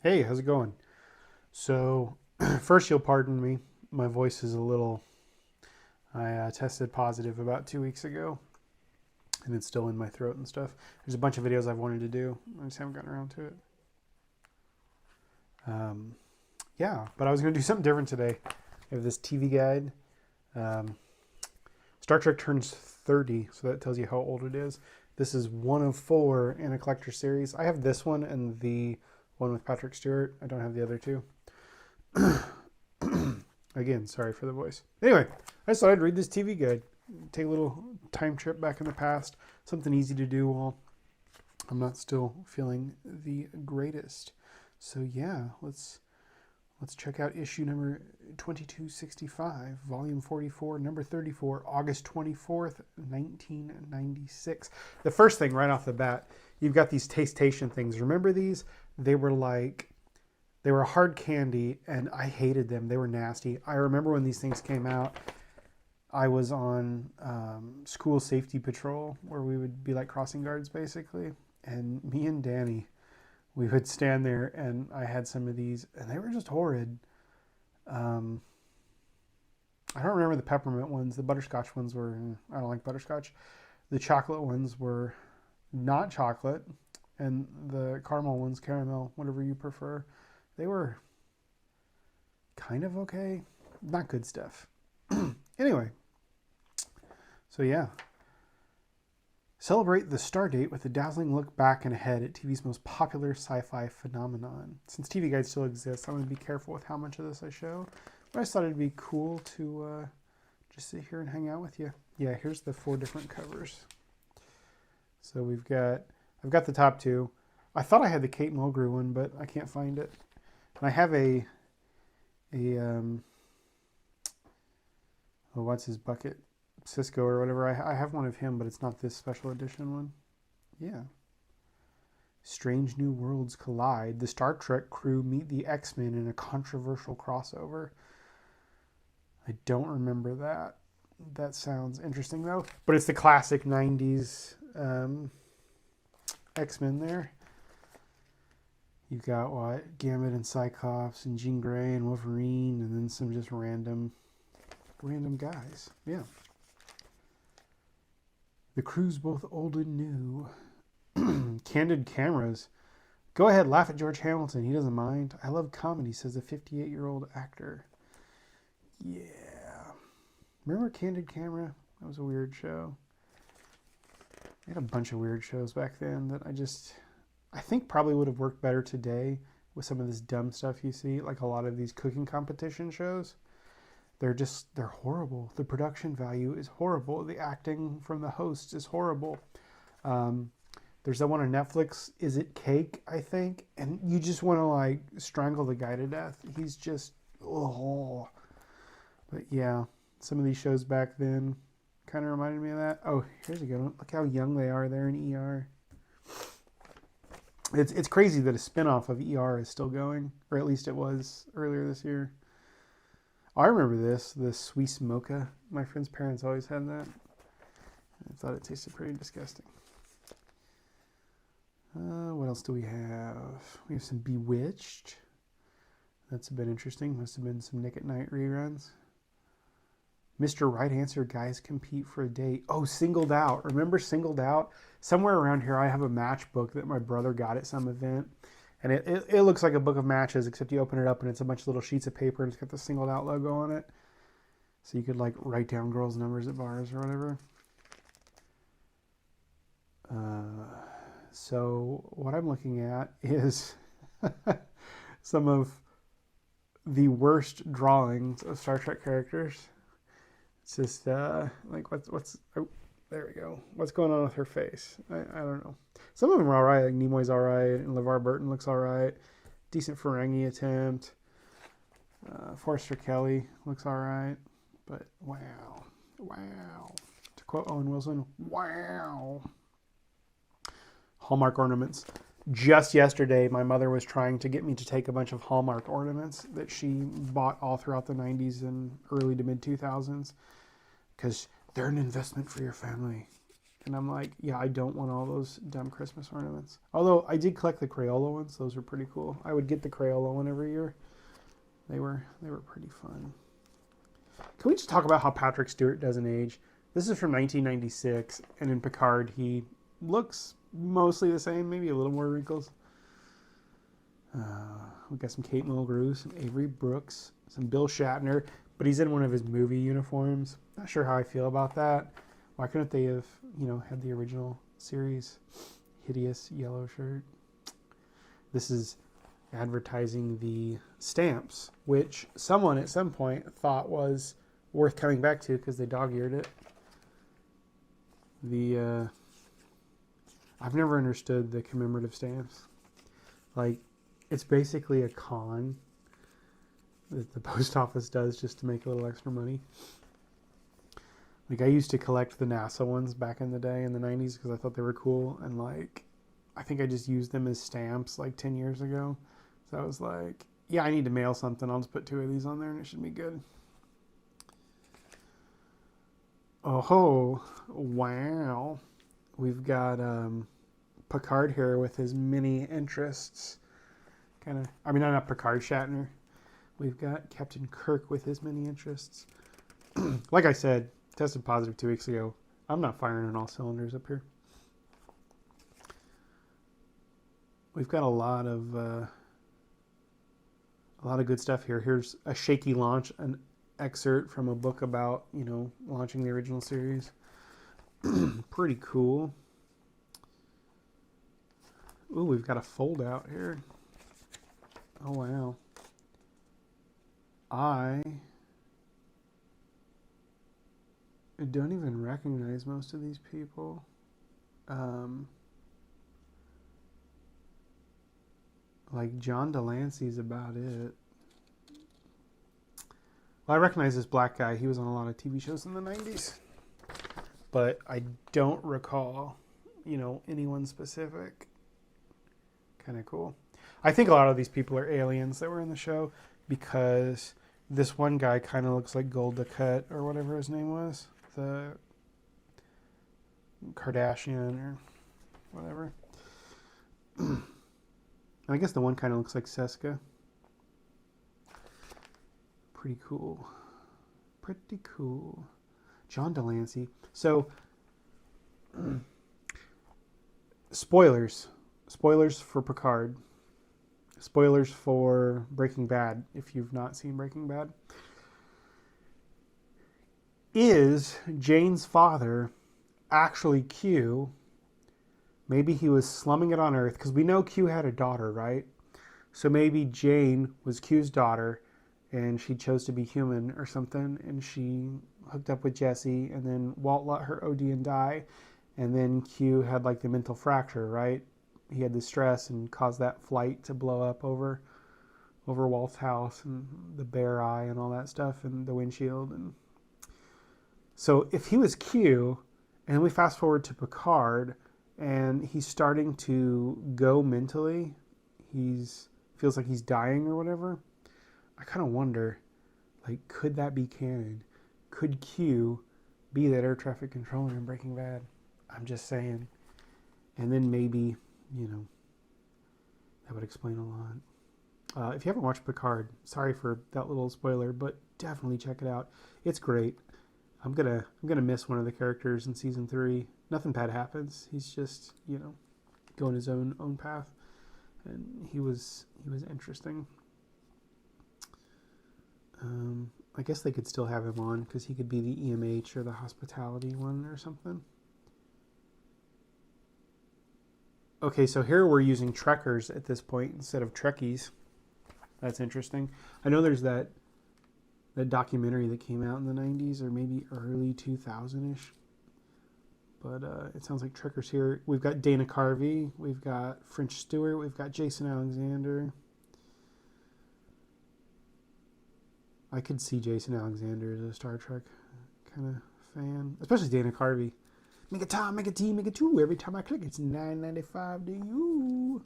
Hey, how's it going? So, first, you'll pardon me. My voice is a little. I tested positive about 2 weeks ago, and it's still in my throat and stuff. There's a bunch of videos I've wanted to do. I just haven't gotten around to it. Um, yeah, but I was going to do something different today. I have this TV guide. Um, Star Trek turns 30, so that tells you how old it is. This is one of four in a collector series. I have this one and the one with Patrick Stewart. I don't have the other two. Again, sorry for the voice. Anyway, I just thought I'd read this TV guide. Take a little time trip back in the past. Something easy to do while I'm not still feeling the greatest. So yeah, let's check out issue number 2265, volume 44, number 34, August 24th, 1996. The first thing right off the bat, you've got these tastation things. Remember these? They were hard candy, and I hated them. They were nasty. I remember when these things came out, I was on school safety patrol, where we would be like crossing guards, basically. And me and Danny, we would stand there, and I had some of these, and they were just horrid. I don't remember the peppermint ones. The butterscotch ones were, I don't like butterscotch. The chocolate ones were not chocolate, and the caramel ones, caramel, whatever you prefer. They were kind of okay. Not good stuff. Anyway, so yeah. Celebrate the star date with a dazzling look back and ahead at TV's most popular sci-fi phenomenon. Since TV Guide still exists, I'm going to be careful with how much of this I show. But I just thought it'd be cool to just sit here and hang out with you. Yeah, here's the 4 different covers. So I've got the top 2. I thought I had the Kate Mulgrew one, but I can't find it. And I have what's his bucket? Cisco or whatever. I have one of him, but it's not this special edition one. Yeah. Strange new worlds collide. The Star Trek crew meet the X-Men in a controversial crossover. I don't remember that. That sounds interesting, though. But it's the classic 90s X-Men there. You've got what? Gambit and Cyclops and Jean Grey and Wolverine, and then some just random guys. Yeah. The crew's both old and new. Candid cameras. Go ahead, laugh at George Hamilton. He doesn't mind. I love comedy, says a 58-year-old actor. Yeah. Remember Candid Camera? That was a weird show. I had a bunch of weird shows back then that I think probably would have worked better today with some of this dumb stuff you see, like a lot of these cooking competition shows. They're horrible. The production value is horrible. The acting from the hosts is horrible. There's that one on Netflix, Is It Cake, I think? And you just want to like strangle the guy to death. He's just, oh. But yeah, some of these shows back then kind of reminded me of that. Oh, here's a good one. Look how young they are there in ER. It's crazy that a spinoff of ER is still going, or at least it was earlier this year. I remember this, the Swiss mocha. My friend's parents always had that. I thought it tasted pretty disgusting. What else do we have? We have some Bewitched. That's been interesting. Must have been some Nick at Night reruns. Mr. Right Answer, Guys Compete for a Date. Oh, Singled Out. Remember Singled Out? Somewhere around here I have a matchbook that my brother got at some event. And it looks like a book of matches, except you open it up and it's a bunch of little sheets of paper and it's got the Singled Out logo on it. So you could like write down girls' numbers at bars or whatever. So what I'm looking at is some of the worst drawings of Star Trek characters. It's just like what's oh, there we go. What's going on with her face? I don't know. Some of them are all right. Like Nimoy's all right, and LeVar Burton looks all right. Decent Ferengi attempt. Forrester Kelly looks all right, but wow. To quote Owen Wilson, wow. Hallmark ornaments. Just yesterday, my mother was trying to get me to take a bunch of Hallmark ornaments that she bought all throughout the 90s and early to mid 2000s because they're an investment for your family. And I'm like, yeah, I don't want all those dumb Christmas ornaments. Although I did collect the Crayola ones. Those were pretty cool. I would get the Crayola one every year. They were pretty fun. Can we just talk about how Patrick Stewart doesn't age? This is from 1996, and in Picard, he looks mostly the same, maybe a little more wrinkles. We got some Kate Mulgrew, some Avery Brooks, some Bill Shatner, but he's in one of his movie uniforms. Not sure how I feel about that. Why couldn't they have, had the original series? Hideous yellow shirt. This is advertising the stamps, which someone at some point thought was worth coming back to because they dog-eared it. I've never understood the commemorative stamps. Like, it's basically a con that the post office does just to make a little extra money. Like, I used to collect the NASA ones back in the day in the 90s because I thought they were cool. And, like, I think I just used them as stamps, like, 10 years ago. So I was like, yeah, I need to mail something. I'll just put 2 of these on there and it should be good. Oh, wow. We've got Picard here with his many interests. Not Picard, Shatner. We've got Captain Kirk with his many interests. Like I said, tested positive 2 weeks ago. I'm not firing on all cylinders up here. We've got a lot of good stuff here. Here's a shaky launch, an excerpt from a book about, launching the original series. Pretty cool. Ooh, we've got a fold out here. Oh, wow. I don't even recognize most of these people. Like John Delancey's about it. Well, I recognize this black guy. He was on a lot of TV shows in the 90s. But I don't recall, anyone specific. Kind of cool. I think a lot of these people are aliens that were in the show because this one guy kind of looks like Golda Cut or whatever his name was. The Kardashian or whatever. I guess the one kind of looks like Seska. Pretty cool. Pretty cool. John Delancey. So, spoilers. Spoilers for Picard. Spoilers for Breaking Bad, if you've not seen Breaking Bad. Is Jane's father actually Q? Maybe he was slumming it on Earth, because we know Q had a daughter, right? So maybe Jane was Q's daughter, and she chose to be human or something, and she hooked up with Jesse, and then Walt let her OD and die, and then Q had like the mental fracture, right? He had the stress and caused that flight to blow up over Walt's house and the bear eye and all that stuff and the windshield. And so if he was Q, and we fast forward to Picard, and he's starting to go mentally, feels like he's dying or whatever, I kind of wonder, like, could that be canon? Could Q be that air traffic controller in Breaking Bad? I'm just saying. And then maybe, that would explain a lot. If you haven't watched Picard, sorry for that little spoiler, but definitely check it out. It's great. I'm gonna miss one of the characters in season 3. Nothing bad happens. He's just, going his own path, and he was interesting. I guess they could still have him on because he could be the EMH or the hospitality one or something. Okay, so here we're using Trekkers at this point instead of Trekkies. That's interesting. I know there's that documentary that came out in the 90s or maybe early 2000-ish. But it sounds like Trekkers here. We've got Dana Carvey. We've got French Stewart. We've got Jason Alexander. I could see Jason Alexander as a Star Trek kind of fan. Especially Dana Carvey. Make a time, make a T, make a 2. Every time I click, it's $9.95 to you.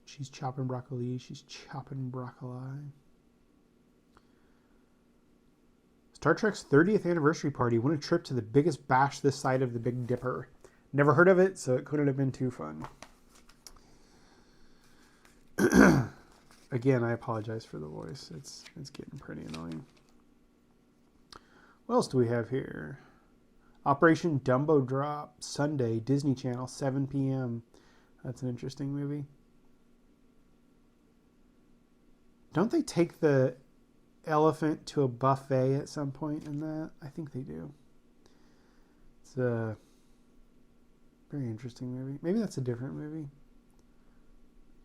She's chopping broccoli. She's chopping broccoli. Star Trek's 30th anniversary party won a trip to the biggest bash this side of the Big Dipper. Never heard of it, so it couldn't have been too fun. Again, I apologize for the voice. It's getting pretty annoying. What else do we have here? Operation Dumbo Drop, Sunday, Disney Channel, 7 p.m. That's an interesting movie. Don't they take the elephant to a buffet at some point in that? I think they do. It's a very interesting movie. Maybe that's a different movie.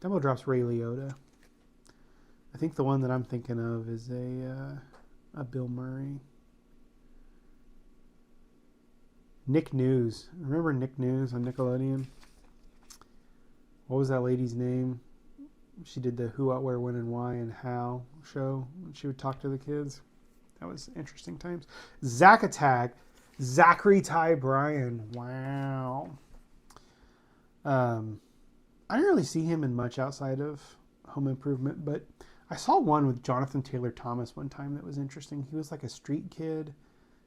Dumbo Drop's Ray Liotta. I think the one that I'm thinking of is a Bill Murray. Nick News. Remember Nick News on Nickelodeon? What was that lady's name? She did the Who, What, Where, When, and Why and How show. She would talk to the kids. That was interesting times. Zack Attack. Zachary Ty Bryan. Wow. I didn't really see him in much outside of Home Improvement, but I saw one with Jonathan Taylor Thomas one time that was interesting. He was like a street kid.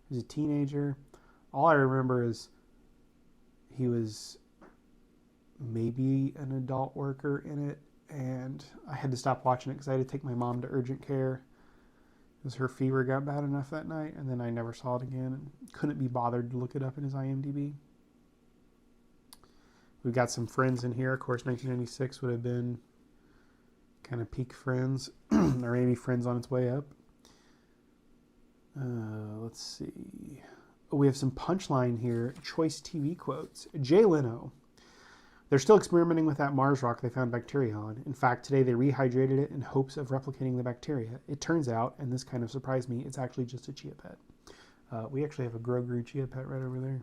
He was a teenager. All I remember is he was maybe an adult worker in it, and I had to stop watching it because I had to take my mom to urgent care because her fever got bad enough that night, and then I never saw it again and couldn't be bothered to look it up in his IMDb. We've got some Friends in here. Of course, 1996 would have been kind of peak Friends, or maybe Friends on its way up. Let's see. Oh, we have some Punchline here. Choice TV quotes. Jay Leno. They're still experimenting with that Mars rock they found bacteria on. In fact, today they rehydrated it in hopes of replicating the bacteria. It turns out, and this kind of surprised me, it's actually just a chia pet. We actually have a Grogu chia pet right over there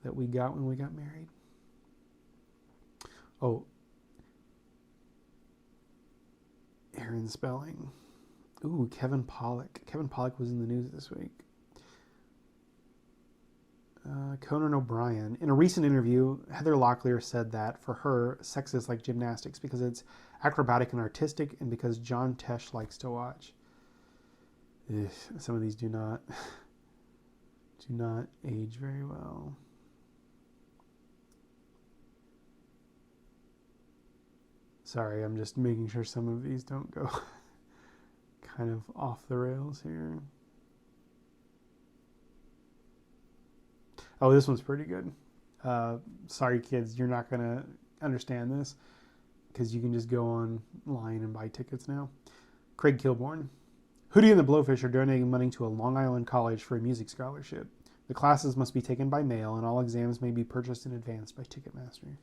that we got when we got married. Oh, Aaron Spelling. Ooh, Kevin Pollak. Kevin Pollak was in the news this week. Conan O'Brien. In a recent interview, Heather Locklear said that for her, sex is like gymnastics because it's acrobatic and artistic, and because John Tesh likes to watch. Ugh, some of these do not age very well. Sorry, I'm just making sure some of these don't go kind of off the rails here. Oh, this one's pretty good. Sorry, kids, you're not going to understand this because you can just go online and buy tickets now. Craig Kilborn. Hootie and the Blowfish are donating money to a Long Island college for a music scholarship. The classes must be taken by mail, and all exams may be purchased in advance by Ticketmaster.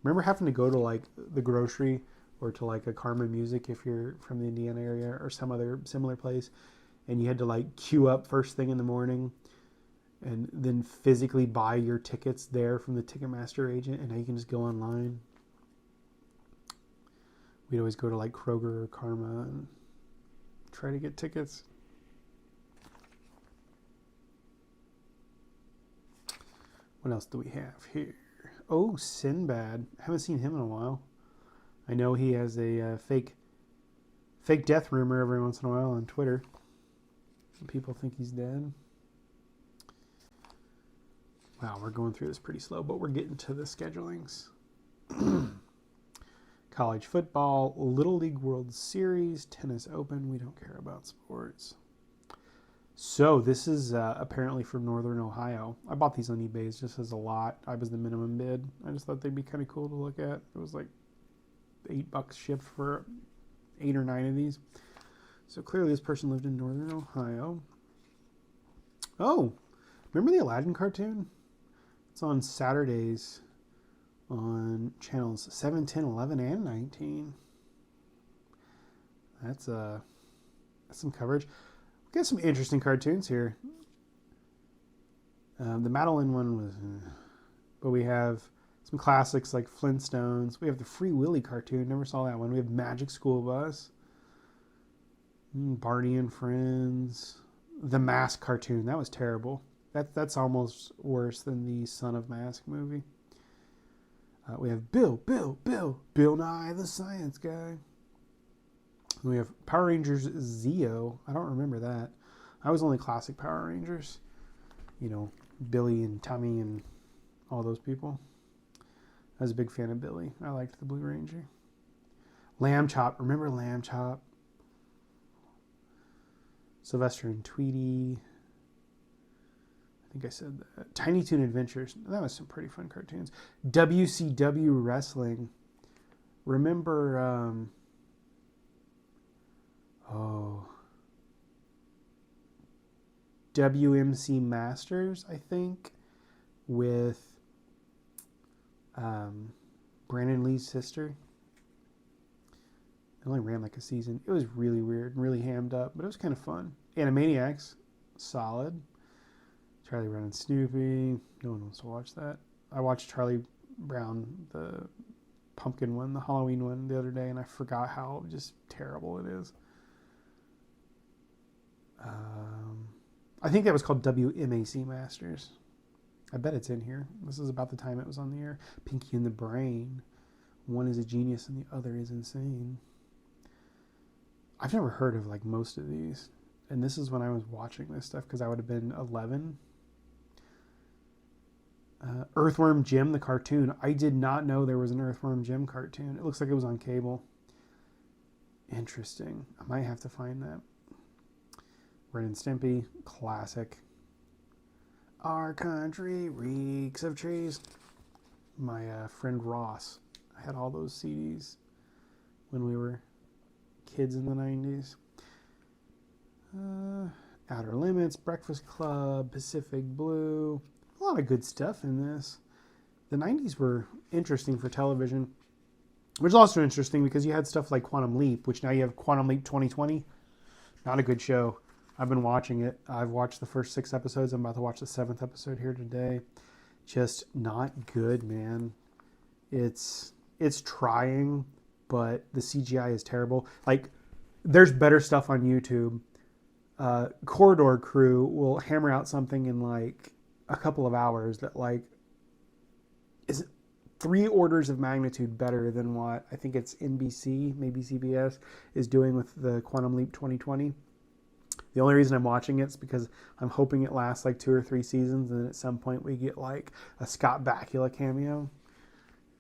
Remember having to go to like the grocery or to like a Karma Music if you're from the Indiana area or some other similar place, and you had to like queue up first thing in the morning and then physically buy your tickets there from the Ticketmaster agent, and now you can just go online. We'd always go to like Kroger or Karma and try to get tickets. What else do we have here? Oh, Sinbad. Haven't seen him in a while. I know he has a fake death rumor every once in a while on Twitter. People think he's dead. Wow, we're going through this pretty slow, but we're getting to the schedulings. College football, Little League World Series, Tennis Open. We don't care about sports. So this is apparently from Northern Ohio. I bought these on eBay just as a lot. I was the minimum bid. I just thought they'd be kind of cool to look at. It was like $8 shipped for 8 or 9 of these. So clearly this person lived in Northern Ohio. Oh, remember the Aladdin cartoon? It's on Saturdays on channels 7, 10, 11, and 19. That's some coverage. We got some interesting cartoons here. The Madeline one was... but we have some classics like Flintstones. We have the Free Willy cartoon. Never saw that one. We have Magic School Bus. Barney and Friends. The Mask cartoon. That was terrible. That's almost worse than the Son of Mask movie. We have Bill Nye the Science Guy. We have Power Rangers Zeo. I don't remember that. I was only classic Power Rangers. You know, Billy and Tommy and all those people. I was a big fan of Billy. I liked the Blue Ranger. Lamb Chop. Remember Lamb Chop? Sylvester and Tweety. I think I said that. Tiny Toon Adventures. That was some pretty fun cartoons. WCW Wrestling. Remember, WMC Masters, I think, with Brandon Lee's sister. It only ran like a season. It was really weird and really hammed up, but it was kind of fun. Animaniacs, solid. Charlie Brown and Snoopy. No one wants to watch that. I watched Charlie Brown, the pumpkin one, the Halloween one, the other day, and I forgot how just terrible it is. I think that was called WMAC Masters. I bet it's in here. This is about the time it was on the air. Pinky and the Brain. One is a genius and the other is insane. I've never heard of like most of these. And this is when I was watching this stuff because I would have been 11. Earthworm Jim, the cartoon. I did not know there was an Earthworm Jim cartoon. It looks like it was on cable. Interesting. I might have to find that. Ren and Stimpy, classic. Our country reeks of trees. My friend Ross had all those CDs when we were kids in the 90s. Outer Limits, Breakfast Club, Pacific Blue. A lot of good stuff in this. The 90s were interesting for television, which is also interesting because you had stuff like Quantum Leap, which now you have Quantum Leap 2020. Not a good show. I've been watching it. I've watched the first 6 episodes. I'm about to watch the 7th episode here today. Just not good, man. It's trying, but the CGI is terrible. Like, there's better stuff on YouTube. Corridor Crew will hammer out something in like a couple of hours that like is 3 orders of magnitude better than what I think it's NBC, maybe CBS, is doing with the Quantum Leap 2020. The only reason I'm watching it is because I'm hoping it lasts like 2 or 3 seasons, and then at some point we get like a Scott Bakula cameo.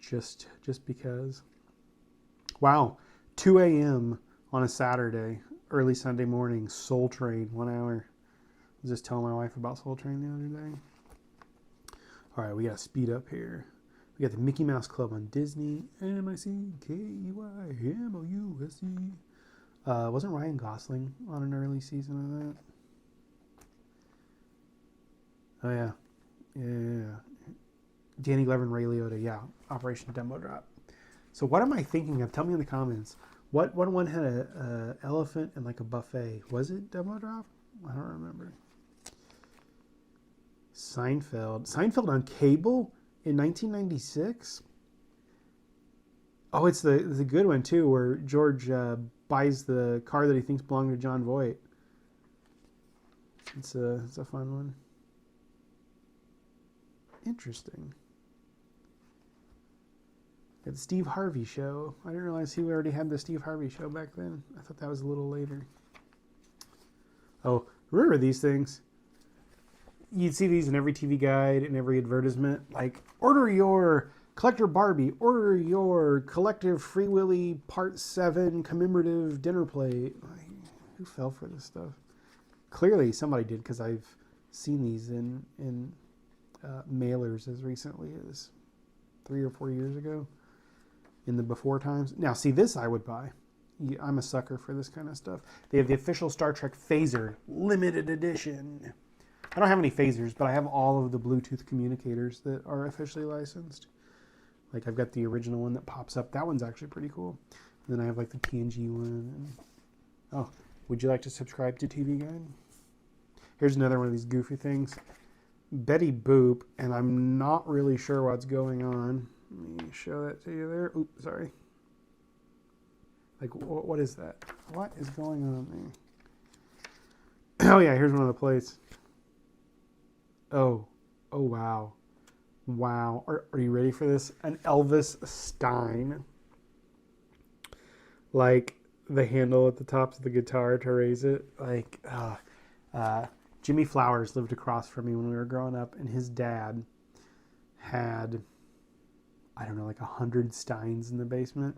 Just because. Wow, 2 a.m. on a Saturday, early Sunday morning, Soul Train, 1 hour. I was just telling my wife about Soul Train the other day. All right, we got to speed up here. We got the Mickey Mouse Club on Disney. MICKEYMOUSE. Wasn't Ryan Gosling on an early season of that? Oh, yeah. Yeah. Danny Glover and Ray Liotta. Yeah. Operation Dumbo Drop. So what am I thinking of? Tell me in the comments. What one had a elephant and like a buffet? Was it Dumbo Drop? I don't remember. Seinfeld on cable in 1996? Oh, it's the good one too, where George buys the car that he thinks belonged to John Voight. It's a fun one. Interesting. Got the Steve Harvey Show. I didn't realize he already had the Steve Harvey Show back then. I thought that was a little later. Oh, remember these things? You'd see these in every TV guide and every advertisement. Like, order your Collector Barbie, order your Collective Free Willy Part 7 commemorative dinner plate. Like, who fell for this stuff? Clearly somebody did, because I've seen these in mailers as recently as 3 or 4 years ago in the before times. Now, see, this I would buy. I'm a sucker for this kind of stuff. They have the official Star Trek phaser, limited edition. I don't have any phasers, but I have all of the Bluetooth communicators that are officially licensed. Like, I've got the original one that pops up. That one's actually pretty cool. And then I have like the TNG one. And, oh, would you like to subscribe to TV Guide? Here's another one of these goofy things. Betty Boop, and I'm not really sure what's going on. Let me show that to you there. Oops, sorry. Like, what is that? What is going on there? Oh, yeah, here's one of the plates. Oh, wow. Wow. Are you ready for this? An Elvis Stein. Like, the handle at the top of the guitar to raise it. Like, Jimmy Flowers lived across from me when we were growing up, and his dad had, I don't know, like 100 steins in the basement.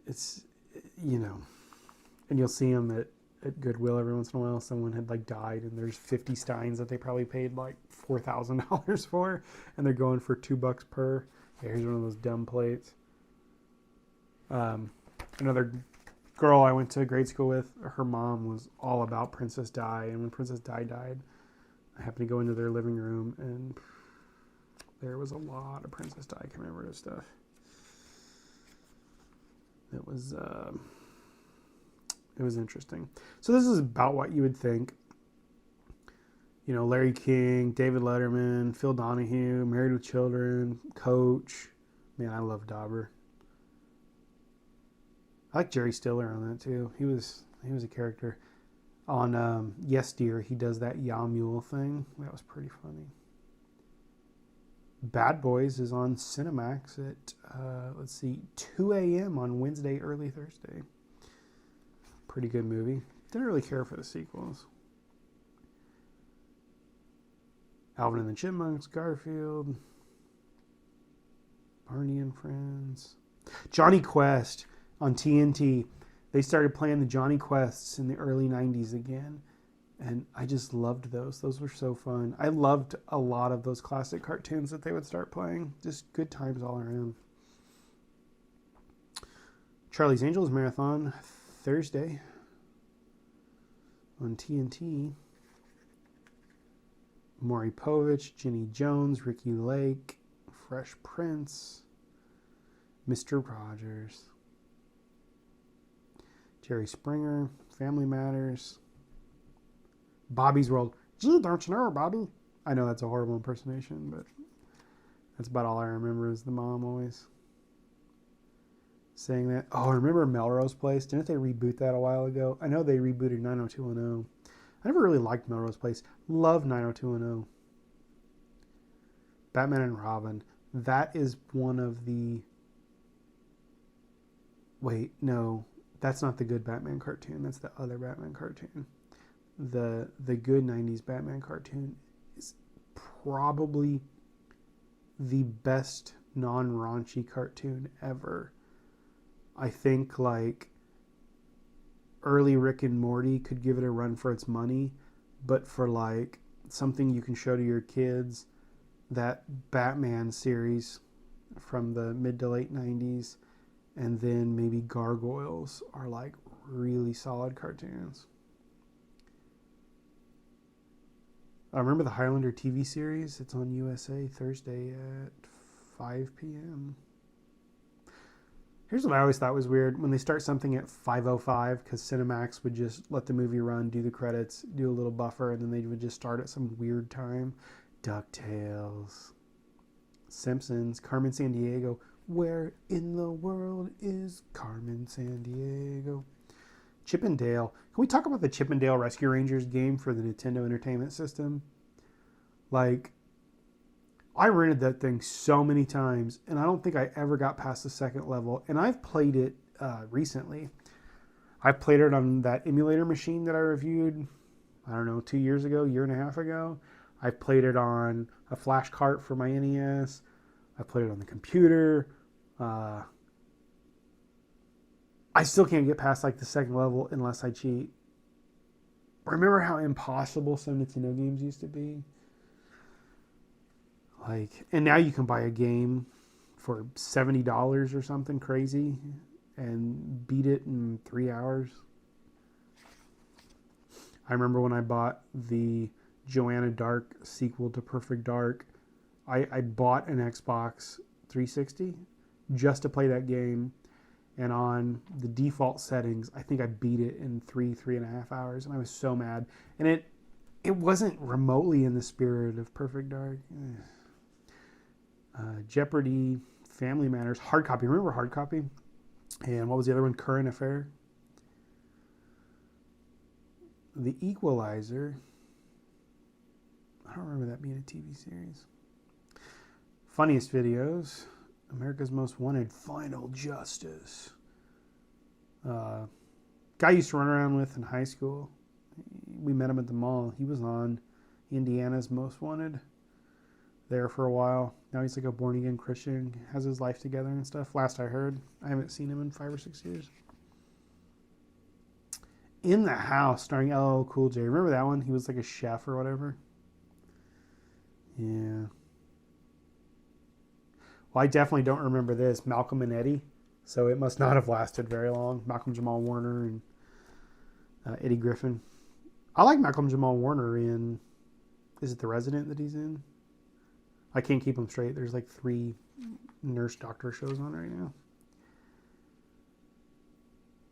It's, you know, and you'll see them at Goodwill every once in a while. Someone had like died and there's 50 steins that they probably paid like $4,000 for, and they're going for $2 per. Yeah, here's one of those dumb plates. Another girl I went to grade school with, her mom was all about Princess Di, and when Princess Di died, I happened to go into their living room, and there was a lot of Princess Di commemorative stuff. It was interesting. So this is about what you would think. You know, Larry King, David Letterman, Phil Donahue, Married with Children, Coach. Man, I love Dauber. I like Jerry Stiller on that too. He was a character. On Yes Dear, he does that Yaw Mule thing. That was pretty funny. Bad Boys is on Cinemax at, 2 a.m. on Wednesday, early Thursday. Pretty good movie. Didn't really care for the sequels. Alvin and the Chipmunks, Garfield, Barney and Friends. Johnny Quest on TNT. They started playing the Johnny Quests in the early 90s again. And I just loved those. Those were so fun. I loved a lot of those classic cartoons that they would start playing. Just good times all around. Charlie's Angels Marathon, Thursday on TNT. Maury Povich, Ginny Jones, Ricky Lake, Fresh Prince, Mr. Rogers, Jerry Springer, Family Matters, Bobby's World. Gee, don't you know, Bobby? I know that's a horrible impersonation, but that's about all I remember is the mom always saying that. Oh, remember Melrose Place? Didn't they reboot that a while ago? I know they rebooted 90210. I never really liked Melrose Place. Love 90210. Batman and Robin. That is one of the... Wait, no. That's not the good Batman cartoon. That's the other Batman cartoon. The good 90s Batman cartoon is probably the best non-raunchy cartoon ever. I think like early Rick and Morty could give it a run for its money, but for like something you can show to your kids, that Batman series from the mid to late 90s and then maybe Gargoyles are like really solid cartoons. I remember the Highlander TV series. It's on USA Thursday at 5 p.m. Here's what I always thought was weird. When they start something at 5:05, because Cinemax would just let the movie run, do the credits, do a little buffer, and then they would just start at some weird time. DuckTales, Simpsons, Carmen Sandiego. Where in the world is Carmen Sandiego? Chip and Dale. Can we talk about the Chip and Dale Rescue Rangers game for the Nintendo Entertainment System? Like, I rented that thing so many times, and I don't think I ever got past the second level. And I've played it recently. I've played it on that emulator machine that I reviewed, I don't know, 2 years ago, year and a half ago. I've played it on a flash cart for my NES. I've played it on the computer. I still can't get past like the second level unless I cheat. Remember how impossible some Nintendo games used to be? Like, and now you can buy a game for $70 or something crazy and beat it in 3 hours. I remember when I bought the Joanna Dark sequel to Perfect Dark, I bought an Xbox 360 just to play that game. And on the default settings, I think I beat it in 3.5 hours. And I was so mad. And it wasn't remotely in the spirit of Perfect Dark. Jeopardy, Family Matters, Hard Copy. Remember Hard Copy? And what was the other one? Current Affair. The Equalizer. I don't remember that being a TV series. Funniest videos. America's Most Wanted, Final Justice. Guy I used to run around with in high school. We met him at the mall. He was on Indiana's Most Wanted. there for a while. Now he's like a born again Christian, has his life together and stuff. Last I heard, I haven't seen him in 5 or 6 years. In the House, starring LL Cool J. Remember that one? He was like a chef or whatever. Yeah. Well, I definitely don't remember this. Malcolm and Eddie. So it must not have lasted very long. Malcolm Jamal Warner and Eddie Griffin. I like Malcolm Jamal Warner in... Is it The Resident that he's in? I can't keep them straight. There's like 3 nurse doctor shows on right now.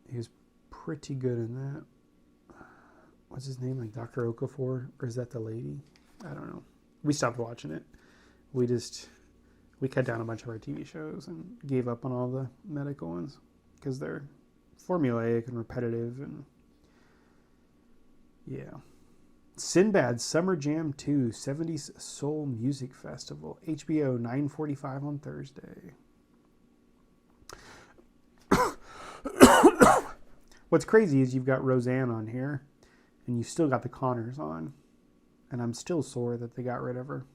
He was pretty good in that. What's his name? Like Dr. Okafor? Or is that the lady? I don't know. We stopped watching it. We cut down a bunch of our TV shows and gave up on all the medical ones because they're formulaic and repetitive and yeah. Sinbad Summer Jam 2 70s Soul Music Festival. HBO 9:45 on Thursday. What's crazy is you've got Roseanne on here and you've still got the Connors on. And I'm still sore that they got rid of her.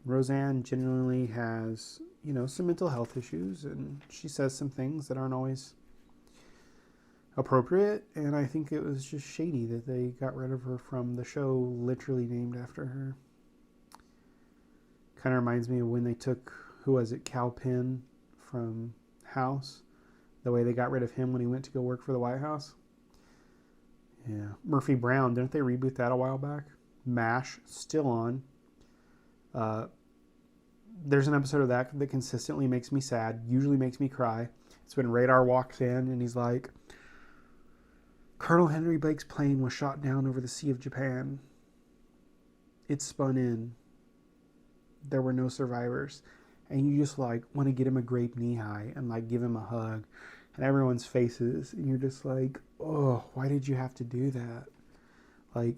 Roseanne genuinely has, you know, some mental health issues, and she says some things that aren't always appropriate, and I think it was just shady that they got rid of her from the show literally named after her. Kind of reminds me of when they took, who was it, Cal Penn from House, the way they got rid of him when he went to go work for the White House. Yeah. Murphy Brown, didn't they reboot that a while back? MASH, still on. There's an episode of that consistently makes me sad, usually makes me cry. It's when Radar walks in and he's like, Colonel Henry Blake's plane was shot down over the Sea of Japan. It spun in. There were no survivors. And you just like want to get him a grape knee high and like give him a hug. And everyone's faces. And you're just like, oh, why did you have to do that? Like,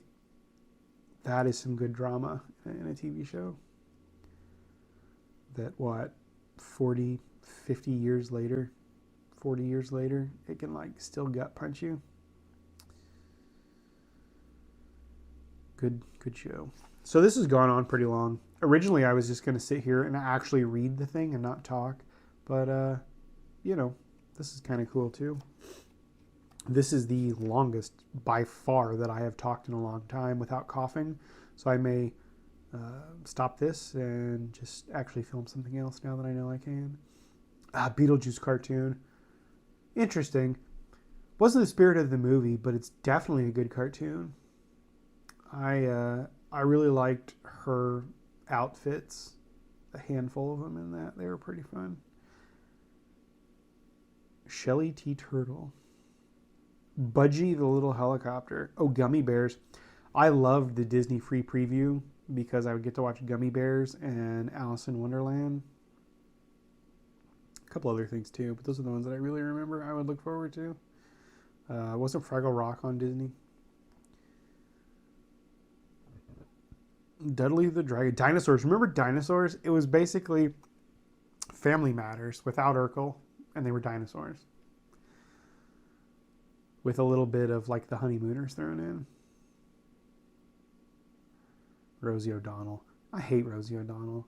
that is some good drama in a TV show. That, 40, 50 years later, 40 years later, it can, like, still gut punch you. Good show. So this has gone on pretty long. Originally, I was just going to sit here and actually read the thing and not talk. But, you know, this is kind of cool, too. This is the longest, by far, that I have talked in a long time without coughing. So I may stop this and just actually film something else now that I know I can. Beetlejuice cartoon. Interesting. Wasn't the spirit of the movie, but it's definitely a good cartoon. I really liked her outfits. A handful of them in that. They were pretty fun. Shelly T. Turtle. Budgie the Little Helicopter. Oh, Gummy Bears. I loved the Disney free preview because I would get to watch Gummy Bears and Alice in Wonderland. A couple other things too, but those are the ones that I really remember I would look forward to. Wasn't Fraggle Rock on Disney? Dudley the Dragon. Dinosaurs. Remember Dinosaurs? It was basically Family Matters without Urkel, and they were dinosaurs. With a little bit of like the Honeymooners thrown in. Rosie O'Donnell. I hate Rosie O'Donnell.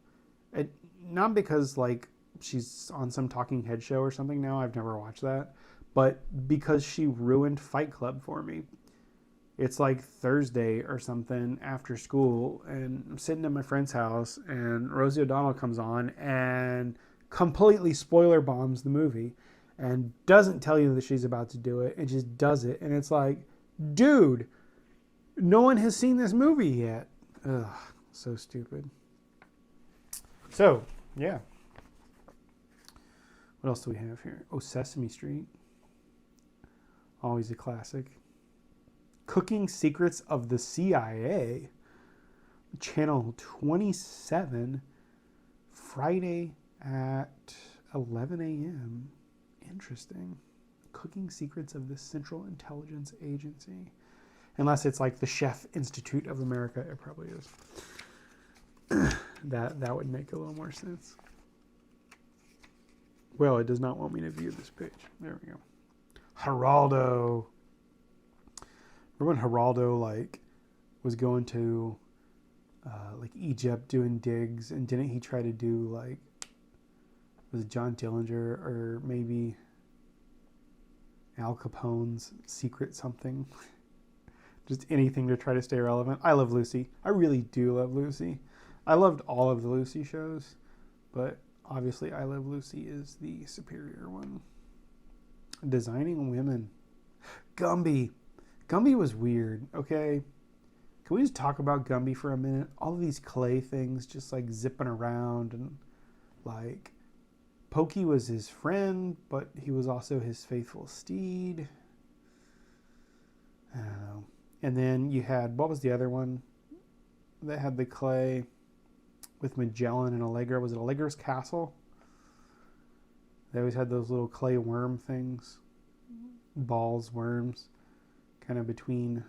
Not because like she's on some talking head show or something now. I've never watched that. But because she ruined Fight Club for me. It's like Thursday or something after school and I'm sitting at my friend's house and Rosie O'Donnell comes on and completely spoiler bombs the movie and doesn't tell you that she's about to do it and just does it. And it's like, dude, no one has seen this movie yet. Ugh, so stupid. So, yeah. What else do we have here? Oh, Sesame Street. Always a classic. Cooking Secrets of the CIA. Channel 27. Friday at 11 a.m. Interesting. Cooking Secrets of the Central Intelligence Agency. Unless it's like the Chef Institute of America. It probably is. That would make a little more sense. Well, it does not want me to view this page. There we go. Geraldo. Remember when Geraldo like was going to like Egypt doing digs, and didn't he try to do like, was it John Dillinger or maybe Al Capone's secret something? Just anything to try to stay relevant. I love Lucy. I really do love Lucy. I loved all of the Lucy shows, but obviously I Love Lucy is the superior one. Designing women. Gumby. Gumby was weird, okay? Can we just talk about Gumby for a minute? All of these clay things just like zipping around, and like Pokey was his friend, but he was also his faithful steed. I don't know. And then you had, what was the other one that had the clay with Magellan and Allegra? Was it Allegra's Castle? They always had those little clay worm things. Balls, worms, kind of between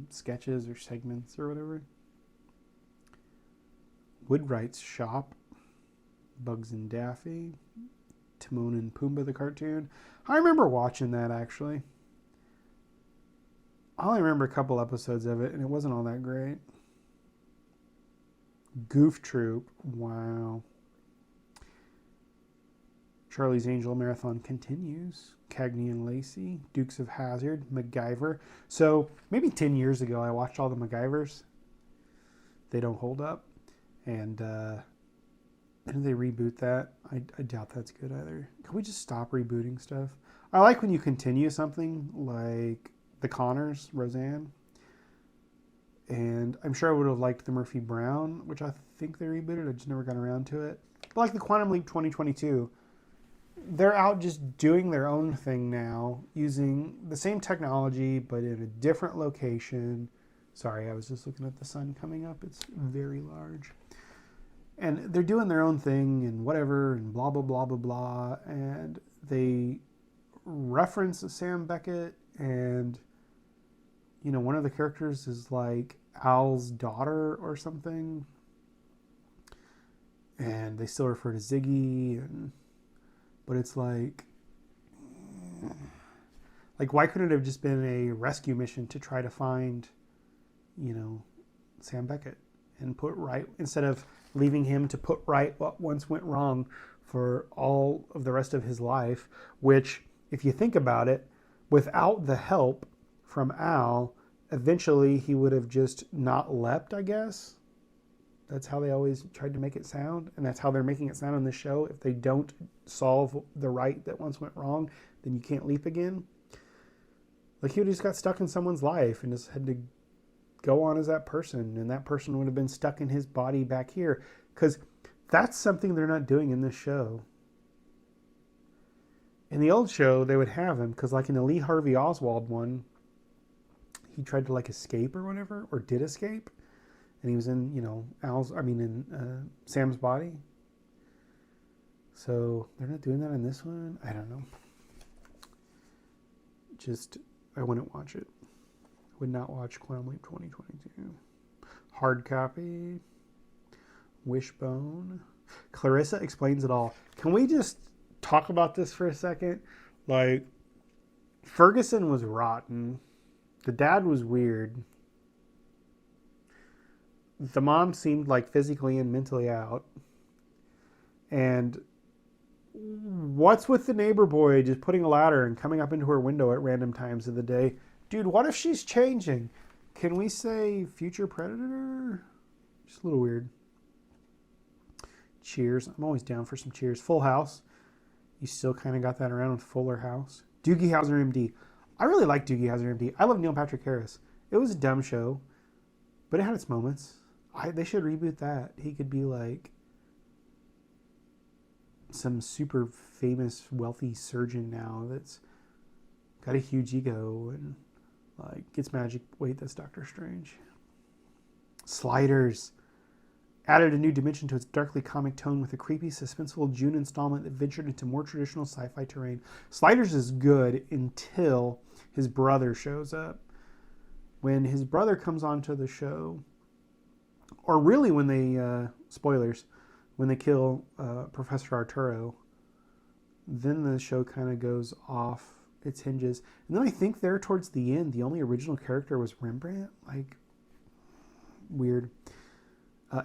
sketches or segments or whatever. Woodwright's Shop. Bugs and Daffy. Timon and Pumbaa the cartoon. I remember watching that, actually. I only remember a couple episodes of it, and it wasn't all that great. Goof Troop. Wow. Charlie's Angel Marathon continues. Cagney and Lacey. Dukes of Hazzard. MacGyver. So, maybe 10 years ago, I watched all the MacGyvers. They don't hold up. And, did they reboot that? I doubt that's good either. Can we just stop rebooting stuff? I like when you continue something, like The Connors, Roseanne. And I'm sure I would have liked the Murphy Brown, which I think they rebooted. I just never got around to it. But like the Quantum Leap 2022, they're out just doing their own thing now, using the same technology, but in a different location. Sorry, I was just looking at the sun coming up. It's very large. And they're doing their own thing and whatever and blah, blah, blah, blah, blah. And they reference Sam Beckett, and, you know, one of the characters is like Al's daughter or something. And they still refer to Ziggy, but it's like, why couldn't it have just been a rescue mission to try to find, you know, Sam Beckett and put right, instead of leaving him to put right what once went wrong for all of the rest of his life, which, if you think about it, without the help from Al, eventually he would have just not leapt, I guess. That's how they always tried to make it sound, and that's how they're making it sound on this show. If they don't solve the right that once went wrong, then you can't leap again. Like, he would have just got stuck in someone's life and just had to go on as that person, and that person would have been stuck in his body back here, because that's something they're not doing in this show. In the old show, they would have him, because like in the Lee Harvey Oswald one, he tried to like escape or whatever, or did escape, and he was in, you know, Sam's body. So they're not doing that in this one. I don't know. Just, I wouldn't watch it. I would not watch Quantum Leap 2022. Hard copy. Wishbone. Clarissa Explains It All. Can we just talk about this for a second? Like, Ferguson was rotten. The dad was weird. The mom seemed like physically and mentally out. And what's with the neighbor boy just putting a ladder and coming up into her window at random times of the day? Dude, what if she's changing? Can we say future predator? Just a little weird. Cheers. I'm always down for some Cheers. Full House. You still kind of got that around with Fuller House. Doogie Howser MD. I really like Doogie Howser MD. I love Neil Patrick Harris. It was a dumb show, but it had its moments. They should reboot that. He could be like some super famous, wealthy surgeon now that's got a huge ego and like gets magic. Wait, that's Doctor Strange. Sliders added a new dimension to its darkly comic tone with a creepy, suspenseful June installment that ventured into more traditional sci-fi terrain. Sliders is good until his brother shows up. When his brother comes onto the show, or really when they, spoilers, when they kill Professor Arturo, then the show kind of goes off its hinges. And then I think there towards the end, the only original character was Rembrandt. Like, weird.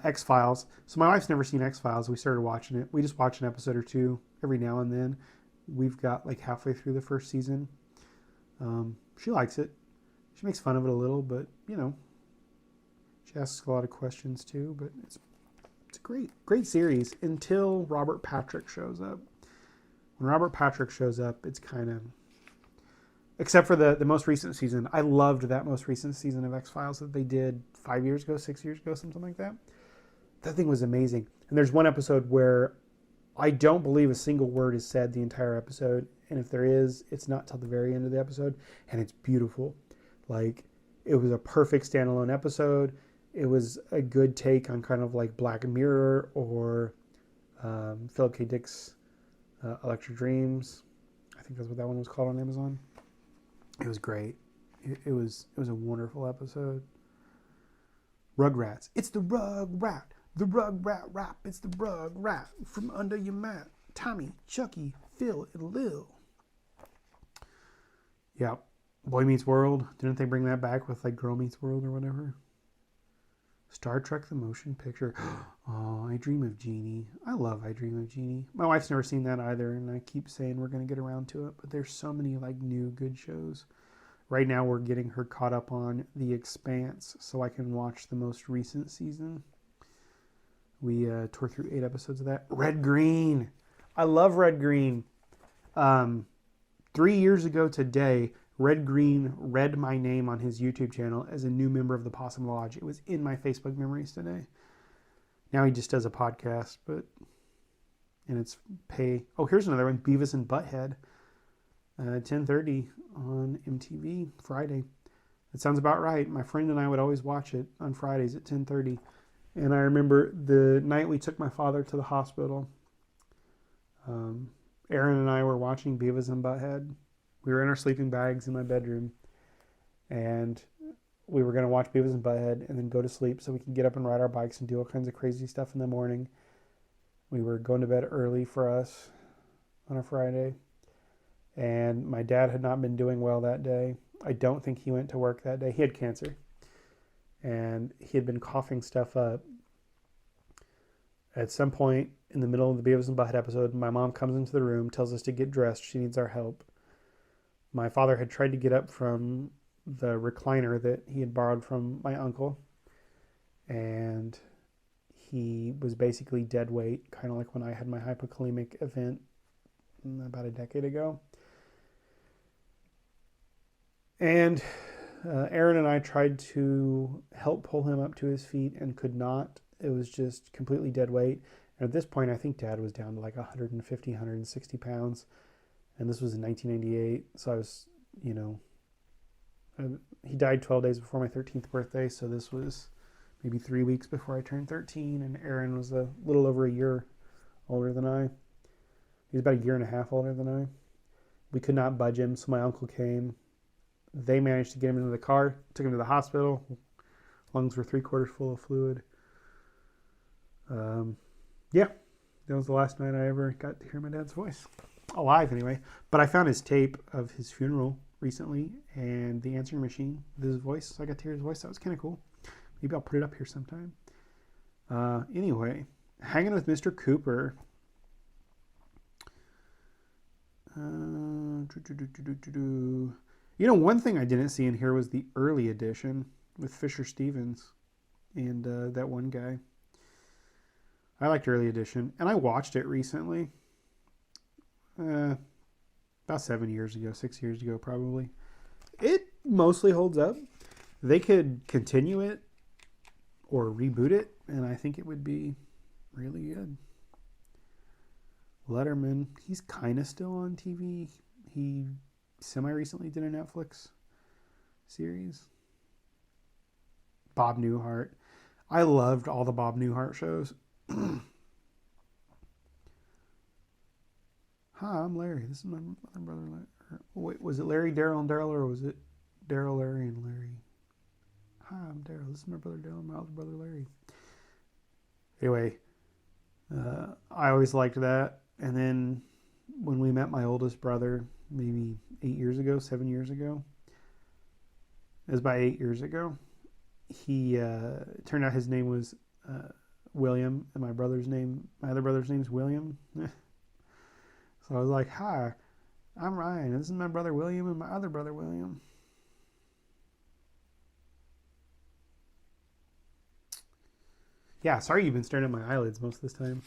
X-Files. So my wife's never seen X-Files. We started watching it. We just watch an episode or two every now and then. We've got like halfway through the first season. She likes it. She makes fun of it a little, but you know, she asks a lot of questions too. But it's a great series until Robert Patrick shows up. When Robert Patrick shows up, it's kind of, except for the most recent season. I loved that most recent season of X-Files that they did 5 years ago, 6 years ago, something like that. That thing was amazing. And there's one episode where I don't believe a single word is said the entire episode. And if there is, it's not till the very end of the episode. And it's beautiful. Like, it was a perfect standalone episode. It was a good take on kind of like Black Mirror or Philip K. Dick's Electric Dreams. I think that's what that one was called on Amazon. It was great. It was a wonderful episode. Rugrats. It's the Rugrat. The Rugrat rap. It's the Rugrat from under your mat. Tommy, Chucky, Phil, and Lil. Yeah. Boy Meets World. Didn't they bring that back with like Girl Meets World or whatever? Star Trek the Motion Picture. Oh, I Dream of Jeannie. I love I Dream of Jeannie. My wife's never seen that either, and I keep saying we're going to get around to it, but there's so many like new good shows. Right now we're getting her caught up on The Expanse so I can watch the most recent season. We tore through 8 episodes of that. Red Green. I love Red Green. 3 years ago today, Red Green read my name on his YouTube channel as a new member of the Possum Lodge. It was in my Facebook memories today. Now he just does a podcast, and it's pay. Oh, here's another one. Beavis and Butthead. 10:30 on MTV Friday. That sounds about right. My friend and I would always watch it on Fridays at 10:30. And I remember the night we took my father to the hospital, Aaron and I were watching Beavis and Butthead. We were in our sleeping bags in my bedroom, and we were going to watch Beavis and Butthead and then go to sleep so we could get up and ride our bikes and do all kinds of crazy stuff in the morning. We were going to bed early for us on a Friday, and my dad had not been doing well that day. I don't think he went to work that day. He had cancer, and he had been coughing stuff up. At some point in the middle of the Beavis and Butthead episode, my mom comes into the room, tells us to get dressed. She needs our help. My father had tried to get up from the recliner that he had borrowed from my uncle, and he was basically dead weight, kind of like when I had my hypokalemic event about a decade ago. And Aaron and I tried to help pull him up to his feet and could not. It was just completely dead weight. And at this point, I think Dad was down to like 150, 160 pounds. And this was in 1998. So I was, he died 12 days before my 13th birthday. So this was maybe 3 weeks before I turned 13. And Aaron was a little over a year older than I. He was about a year and a half older than I. We could not budge him. So my uncle came. They managed to get him into the car, took him to the hospital. Lungs were 3/4 full of fluid. Yeah, that was the last night I ever got to hear my dad's voice. Alive, anyway. But I found his tape of his funeral recently and the answering machine with his voice. So I got to hear his voice. That was kind of cool. Maybe I'll put it up here sometime. Anyway, hanging with Mr. Cooper. One thing I didn't see in here was the early edition with Fisher Stevens and that one guy. I liked early edition, and I watched it recently. About 7 years ago, 6 years ago, probably. It mostly holds up. They could continue it or reboot it, and I think it would be really good. Letterman, he's kind of still on TV. He semi-recently did a Netflix series. Bob Newhart. I loved all the Bob Newhart shows. Hi, I'm Larry. This is my brother Larry. Wait, was it Larry, Daryl, and Daryl, or was it Daryl, Larry, and Larry? Hi, I'm Daryl. This is my brother Daryl, my other brother Larry. Anyway, I always liked that. And then when we met my oldest brother, maybe 8 years ago, 7 years ago, it was about 8 years ago, he turned out his name was William, and my other brother's name's William. So I was like, "Hi, I'm Ryan. This is my brother William and my other brother William." Yeah, sorry you've been staring at my eyelids most of this time.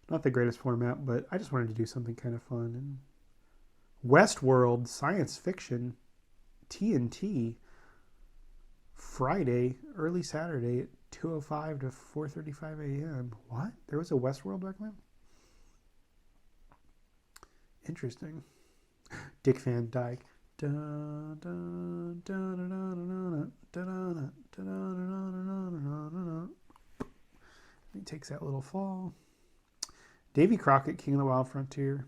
Not the greatest format, but I just wanted to do something kind of fun. And Westworld science fiction TNT Friday, early Saturday at 2:05 to 4:35 a.m. What? There was a Westworld back then? Interesting. Dick Van Dyke. He takes that little fall. Davy Crockett, King of the Wild Frontier.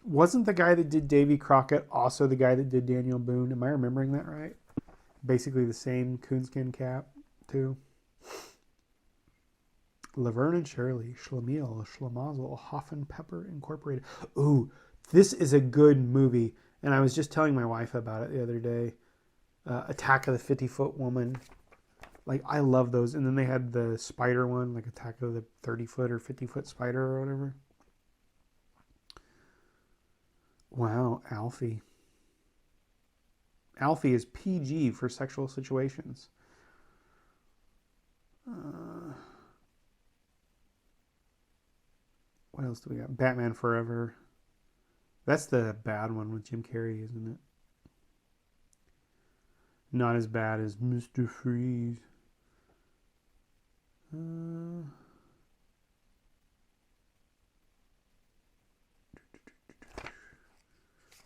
Wasn't the guy that did Davy Crockett also the guy that did Daniel Boone? Am I remembering that right? Basically the same coonskin cap, too. Laverne and Shirley, Schlemiel, Schlemazel, Hoffen Pepper Incorporated. Ooh, this is a good movie. And I was just telling my wife about it the other day. Attack of the 50-Foot Woman. Like, I love those. And then they had the spider one, like Attack of the 30-foot or 50-foot spider or whatever. Wow, Alfie. Alfie is PG for sexual situations. What else do we got? Batman Forever. That's the bad one with Jim Carrey, isn't it? Not as bad as Mr. Freeze.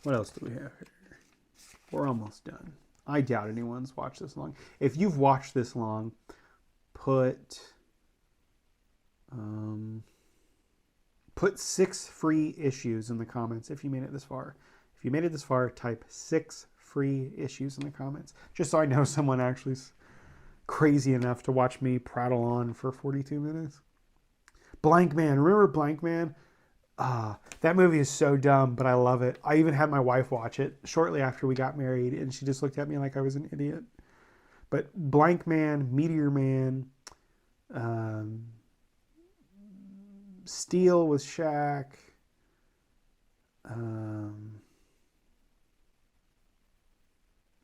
What else do we have here? We're almost done. I doubt anyone's watched this long. If you've watched this long, put 6 free issues in the comments if you made it this far. If you made it this far, type 6 free issues in the comments. Just so I know someone actually is crazy enough to watch me prattle on for 42 minutes. Blank Man. Remember Blank Man? That movie is so dumb, but I love it. I even had my wife watch it shortly after we got married, and she just looked at me like I was an idiot. But Blank Man, Meteor Man, Steel with Shaq. I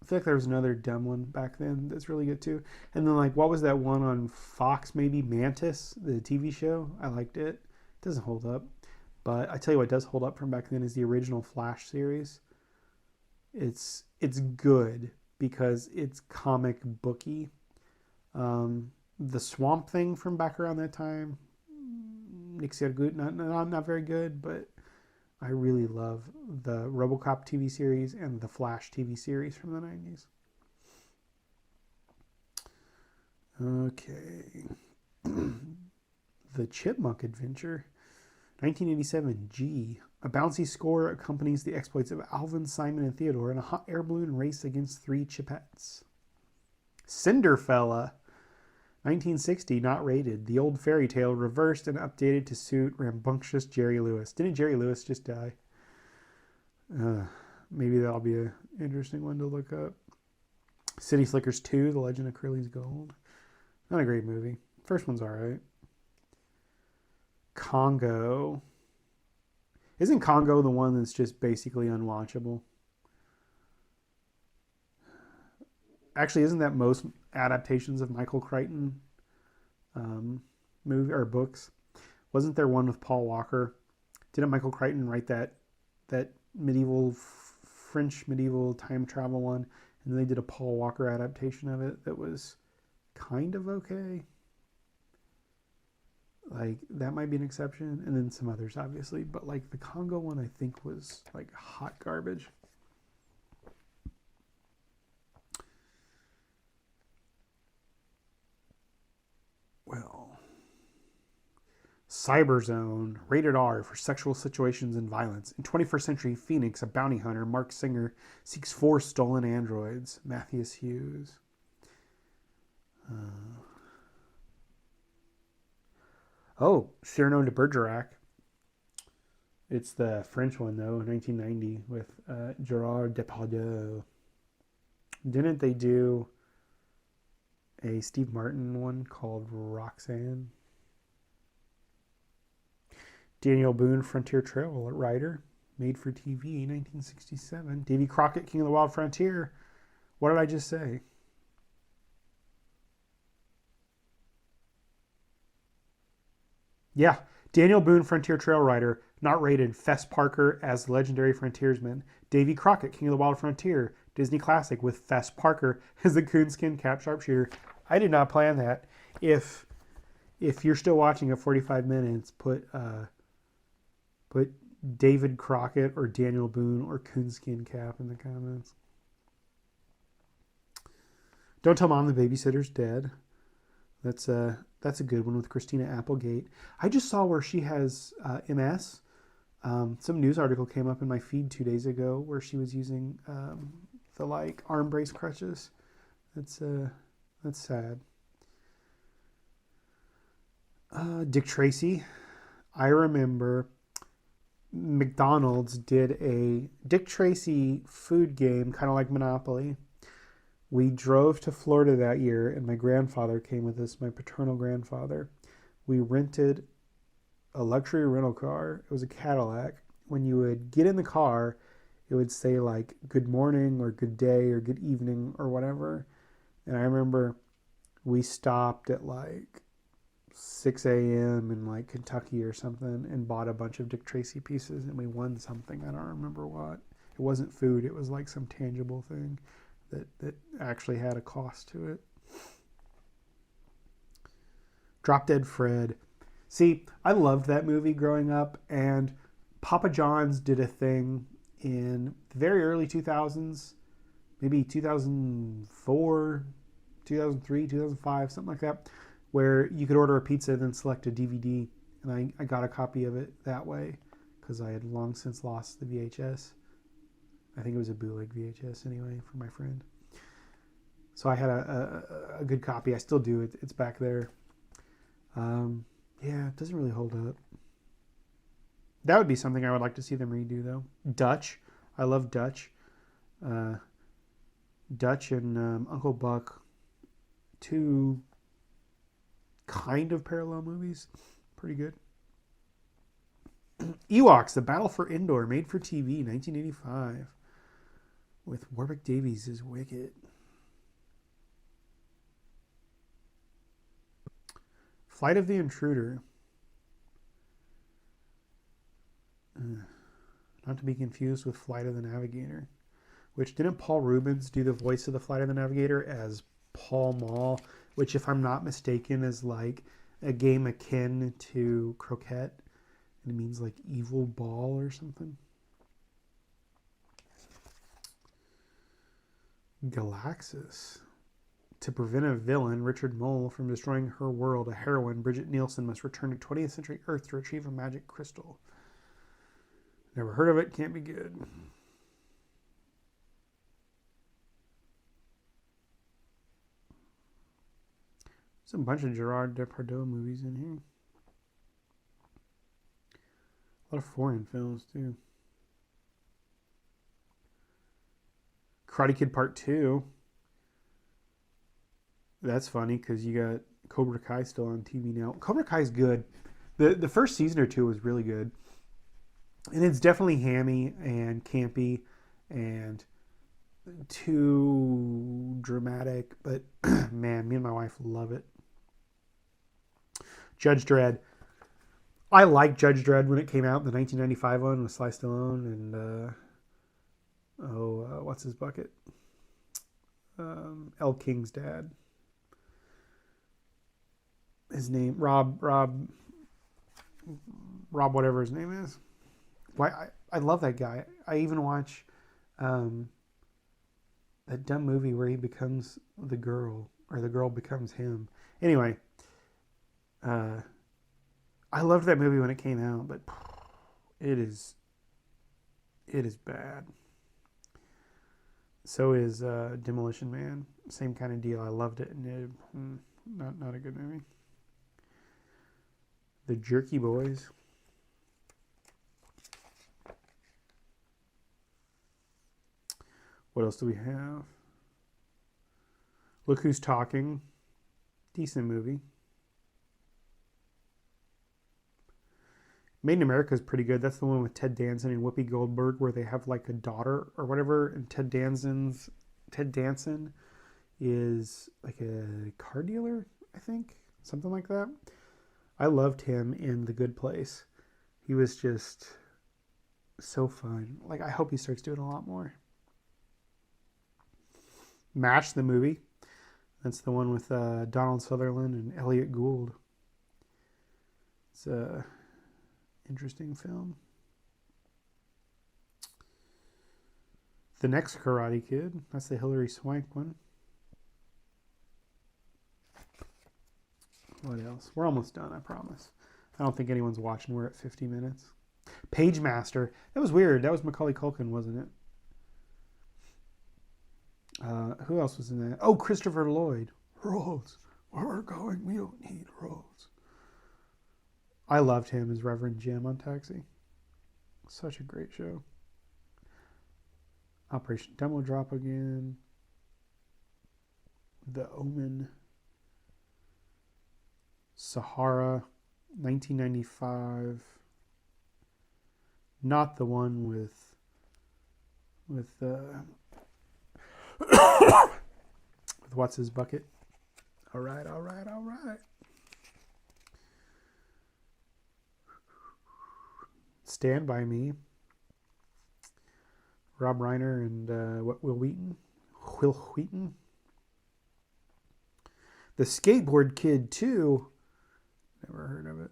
feel like there was another dumb one back then that's really good too. And then, like, what was that one on Fox, maybe? Mantis, the TV show? I liked it. It doesn't hold up. But I tell you what does hold up from back then is the original Flash series. It's good because it's comic booky. The Swamp Thing from back around that time, good, not very good, but I really love the RoboCop TV series and the Flash TV series from the 90s. Okay. The Chipmunk Adventure. 1987, G. A bouncy score accompanies the exploits of Alvin, Simon, and Theodore in a hot air balloon race against 3 Chipettes. Cinderfella. 1960, not rated. The old fairy tale reversed and updated to suit rambunctious Jerry Lewis. Didn't Jerry Lewis just die? Maybe that'll be an interesting one to look up. City Slickers 2, The Legend of Curly's Gold. Not a great movie. First one's alright. Congo. Isn't Congo the one that's just basically unwatchable? Actually, isn't that most adaptations of Michael Crichton movie or books? Wasn't there one with Paul Walker? Didn't Michael Crichton write that French medieval time travel one? And then they did a Paul Walker adaptation of it that was kind of okay. Like, that might be an exception. And then some others, obviously. But, like, the Congo one, I think, was, like, hot garbage. Well, Cyberzone, rated R for sexual situations and violence. In 21st century Phoenix, a bounty hunter, Mark Singer, seeks 4 stolen androids. Matthias Hughes. Cyrano de Bergerac. It's the French one, though, 1990, with Gerard Depardieu. Didn't they do a Steve Martin one called Roxanne. Daniel Boone, Frontier Trail Rider, made for TV, 1967. Davy Crockett, King of the Wild Frontier. What did I just say? Yeah, Daniel Boone, Frontier Trail Rider, not rated. Fess Parker as the legendary frontiersman. Davy Crockett, King of the Wild Frontier, Disney classic with Fess Parker as the coonskin cap sharpshooter. I did not plan that. If you're still watching at 45 minutes, put David Crockett or Daniel Boone or coonskin cap in the comments. Don't Tell Mom the Babysitter's Dead. That's a good one with Christina Applegate. I just saw where she has MS. Some news article came up in my feed 2 days ago where she was using the like arm brace crutches. That's sad. Dick Tracy. I remember McDonald's did a Dick Tracy food game, kind of like Monopoly. We drove to Florida that year, and my grandfather came with us, my paternal grandfather. We rented a luxury rental car. It was a Cadillac. When you would get in the car, it would say like good morning or good day or good evening or whatever. And I remember we stopped at like 6 a.m. in like Kentucky or something and bought a bunch of Dick Tracy pieces, and we won something. I don't remember what. It wasn't food. It was like some tangible thing that actually had a cost to it. Drop Dead Fred. See, I loved that movie growing up, and Papa John's did a thing in the very early 2000s, maybe 2004, 2003, 2005, something like that, where you could order a pizza and then select a DVD, and I got a copy of it that way because I had long since lost the VHS. I think it was a bootleg VHS anyway for my friend. So I had a good copy. I still do. It's back there. Yeah, it doesn't really hold up. That would be something I would like to see them redo, though. Dutch. I love Dutch. Dutch and Uncle Buck. Two kind of parallel movies. Pretty good. Ewoks, The Battle for Endor, made for TV, 1985. With Warwick Davies as Wicket. Flight of the Intruder. Not to be confused with Flight of the Navigator. Which, didn't Paul Rubens do the voice of the Flight of the Navigator as Paul Mall? Which, if I'm not mistaken, is like a game akin to croquet. And it means like evil ball or something. Galaxis. To prevent a villain, Richard Mole, from destroying her world, a heroine, Bridget Nielsen, must return to 20th century Earth to retrieve a magic crystal. Never heard of it, can't be good. There's a bunch of Gerard Depardieu movies in here. A lot of foreign films, too. Karate Kid Part 2. That's funny because you got Cobra Kai still on TV now. Cobra Kai's good. The first season or two was really good. And it's definitely hammy and campy and too dramatic. But man, me and my wife love it. Judge Dredd. I liked Judge Dredd when it came out, the 1995 one with Sly Stallone and what's his bucket? El King's dad. His name, Rob, whatever his name is. Why I love that guy. I even watch that dumb movie where he becomes the girl, or the girl becomes him. Anyway, I loved that movie when it came out, but it is bad. So is Demolition Man. Same kind of deal. I loved it, and not a good movie. The Jerky Boys. What else do we have? Look Who's Talking. Decent movie. Made in America is pretty good. That's the one with Ted Danson and Whoopi Goldberg where they have like a daughter or whatever. And Ted Danson is like a car dealer, I think. Something like that. I loved him in The Good Place. He was just so fun. Like, I hope he starts doing a lot more. MASH, the movie. That's the one with Donald Sutherland and Elliot Gould. It's a interesting film. The Next Karate Kid. That's the Hilary Swank one. What else? We're almost done, I promise. I don't think anyone's watching. We're at 50 minutes. Page Master. That was weird. That was Macaulay Culkin, wasn't it? Who else was in that? Oh, Christopher Lloyd. Roads. Where we're going, we don't need roads. I loved him as Reverend Jim on Taxi. Such a great show. Operation Demo Drop again. The Omen. Sahara. 1995. Not the one with what's his bucket. All right. Stand By Me. Rob Reiner and Will Wheaton. The Skateboard Kid 2. Never heard of it.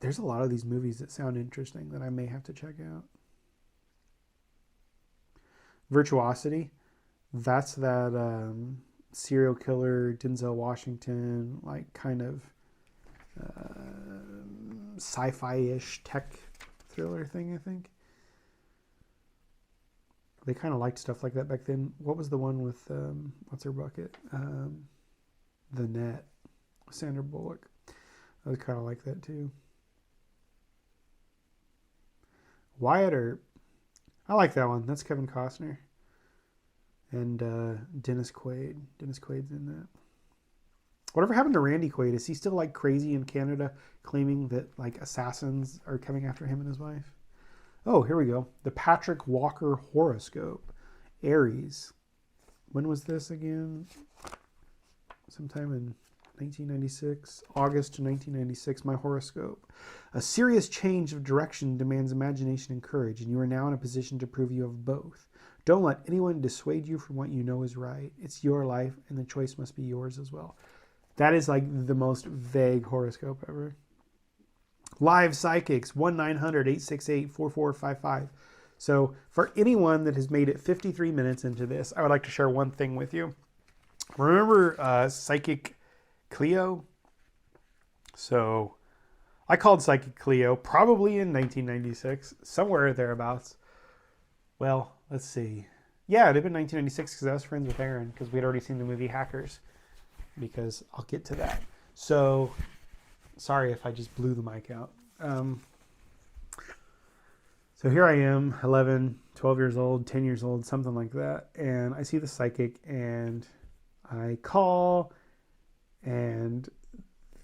There's a lot of these movies that sound interesting that I may have to check out. Virtuosity. That's that serial killer, Denzel Washington, like kind of sci-fi-ish tech thriller thing, I think. They kind of liked stuff like that back then. What was the one with, what's her bucket? The Net. Sandra Bullock. I was kind of like that too. Wyatt Earp. I like that one. That's Kevin Costner. And Dennis Quaid. Dennis Quaid's in that. Whatever happened to Randy Quaid? Is he still like crazy in Canada claiming that like assassins are coming after him and his wife? Oh, here we go. The Patrick Walker horoscope. Aries. When was this again? Sometime in 1996. August 1996. My horoscope. A serious change of direction demands imagination and courage, and you are now in a position to prove you have both. Don't let anyone dissuade you from what you know is right. It's your life, and the choice must be yours as well. That is like the most vague horoscope ever. Live Psychics, 1-900-868-4455. So for anyone that has made it 53 minutes into this, I would like to share one thing with you. Remember Psychic Cleo? So I called Psychic Cleo probably in 1996, somewhere thereabouts. Well, let's see. Yeah, it'd have been 1996 because I was friends with Aaron because we'd already seen the movie Hackers. Because I'll get to that. So, sorry if I just blew the mic out. So here I am, 11, 12 years old, 10 years old, something like that. And I see the psychic and I call, and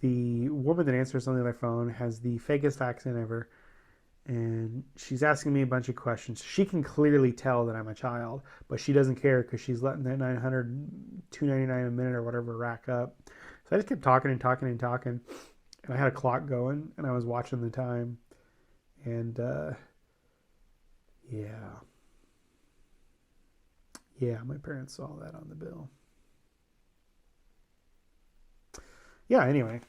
the woman that answers on the other phone has the fakest accent ever. And she's asking me a bunch of questions. She can clearly tell that I'm a child, but she doesn't care because she's letting that $2.99 a minute or whatever rack up. So I just kept talking. And I had a clock going, and I was watching the time. And, yeah, my parents saw that on the bill. Yeah, anyway,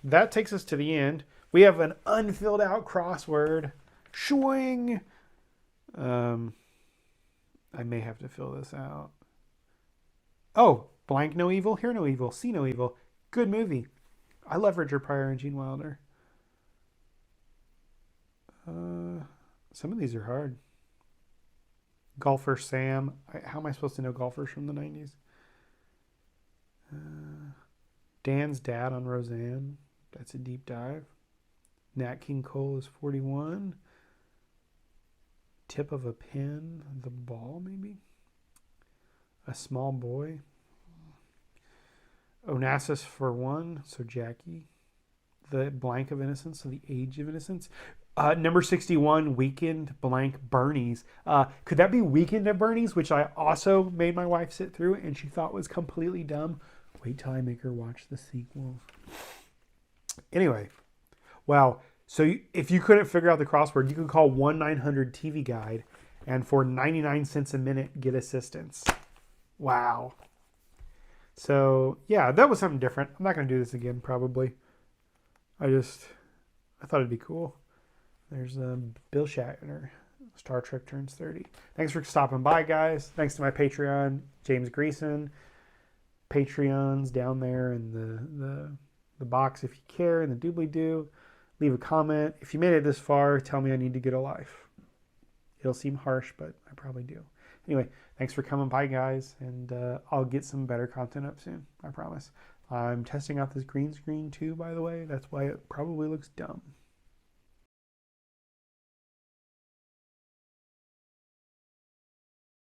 that takes us to the end. We have an unfilled out crossword. Shwing. I may have to fill this out. Oh, blank no evil, hear no evil, see no evil. Good movie. I love Richard Pryor and Gene Wilder. Some of these are hard. Golfer Sam. How am I supposed to know golfers from the 90s? Dan's dad on Roseanne. That's a deep dive. Nat King Cole is 41. Tip of a pen. The ball, maybe? A small boy. Onassis for one. So Jackie. The blank of innocence. So the age of innocence. Number 61, Weekend blank Bernie's. Could that be Weekend at Bernie's, which I also made my wife sit through and she thought was completely dumb? Wait till I make her watch the sequels. Anyway, wow. So if you couldn't figure out the crossword, you can call 1-900 TV Guide and for 99 cents a minute get assistance. Wow. So yeah, that was something different. I'm not going to do this again probably. I thought it'd be cool. There's Bill Shatner. Star Trek turns 30. Thanks for stopping by, guys. Thanks to my Patreon, James Greason. Patreons down there in the box if you care, in the doobly-doo. Leave a comment. If you made it this far, tell me I need to get a life. It'll seem harsh, but I probably do. Anyway, thanks for coming by, guys, and I'll get some better content up soon. I promise. I'm testing out this green screen too, by the way. That's why it probably looks dumb.